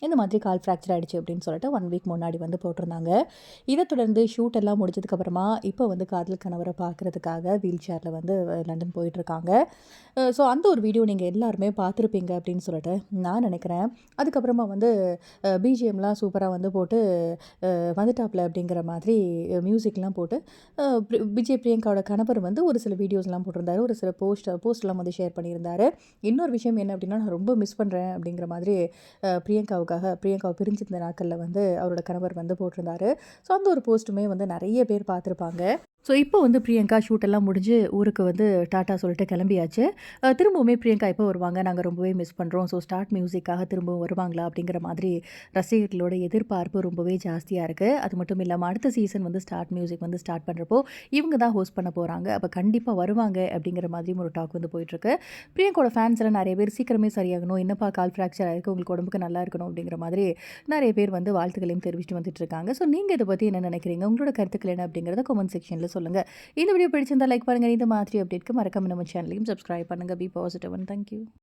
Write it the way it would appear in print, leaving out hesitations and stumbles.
இந்த மாதிரி கால் ஃப்ராக்சர் ஆகிடுச்சு அப்படின்னு சொல்லிட்டு 1 வீக் முன்னாடி வந்து போட்டிருந்தாங்க. இதை தொடர்ந்து ஷூட் எல்லாம் முடிச்சதுக்கப்புறமா இப்போ வந்து காதல் கணவரை பார்க்குறதுக்காக வீல் சேரில் வந்து லண்டன் போயிட்டுருக்காங்க. ஸோ அந்த ஒரு வீடியோ நீங்கள் எல்லாருமே பார்த்துருப்பீங்க அப்படின்னு சொல்லிட்டு நான் நினைக்கிறேன். அதுக்கப்புறமா வந்து பிஜிஎம்லாம் சூப்பராக வந்து போட்டு வந்துட்டாப்ல அப்படிங்கிற மாதிரி மியூசிக்லாம் போட்டு விஜய் பிரியங்காவோட கணவர் வந்து ஒரு சில வீடியோஸ்லாம் போட்டிருந்தாரு. ஒரு சில போஸ்ட்லாம் வந்து ஷேர் பண்ணியிருந்தாரு. இன்னொரு விஷயம் என்ன அப்படின்னா, நான் ரொம்ப மிஸ் பண்ணுறேன் அப்படிங்கிற மாதிரி பிரியங்காவை பிரிஞ்சிருந்த நாட்களில் வந்து அவரோட கணவர் வந்து போட்டிருந்தாரு. ஸோ அந்த ஒரு போஸ்ட்டுமே வந்து நிறைய பேர் பார்த்துருப்பாங்க. ஸோ இப்போ வந்து பிரியங்கா ஷூட் எல்லாம் முடிஞ்சு ஊருக்கு வந்து டாட்டா சொல்லிட்டு கிளம்பியாச்சு. திரும்பவுமே பிரியங்கா எப்போ வருவாங்க? நாங்கள் ரொம்பவே மிஸ் பண்ணுறோம். ஸோ ஸ்டார்ட் மியூசிக்காக திரும்பவும் வருவாங்களா? அப்படிங்கிற மாதிரி ரசிகர்களோட எதிர்பார்ப்பு ரொம்பவே ஜாஸ்தியாக இருக்குது. அது மட்டும் இல்லாமல் அடுத்த சீசன் வந்து ஸ்டார்ட் மியூசிக் வந்து ஸ்டார்ட் பண்ணுறப்போ இவங்க தான் ஹோஸ்ட் பண்ண போகிறாங்க. அப்போ கண்டிப்பாக வருவாங்க அப்படிங்கிற மாதிரியும் ஒரு டாக் வந்து போயிட்டுருக்கு. பிரியங்காவோட ஃபேன்ஸ் எல்லாம் நிறைய பேர் சீக்கிரமே சரியாகணும், என்னப்பா கால் ஃப்ராக்சர் ஆயிருக்கு, உங்களுக்கு உடம்புக்கு நல்லா இருக்கணும் அப்படிங்கிற மாதிரி நிறைய பேர் வந்து வாழ்த்துக்களையும் தெரிவிச்சுட்டு வந்துட்டு இருக்காங்க. ஸோ நீங்கள் இதை பற்றி என்ன நினைக்கிறீங்க? உங்களோட கருத்துக்கள் என்ன அப்படிங்கிறத கமெண்ட் செக்ஷனில் சொல்லுங்க. இந்த வீடியோ பிடிச்சிருந்தா லைக் பண்ணுங்க. இந்த மாதிரி அப்டேட்க்கு மறக்காம நம்ம சேனலையும் சப்ஸ்கிரைப் பண்ணுங்க. Be positive and thank you.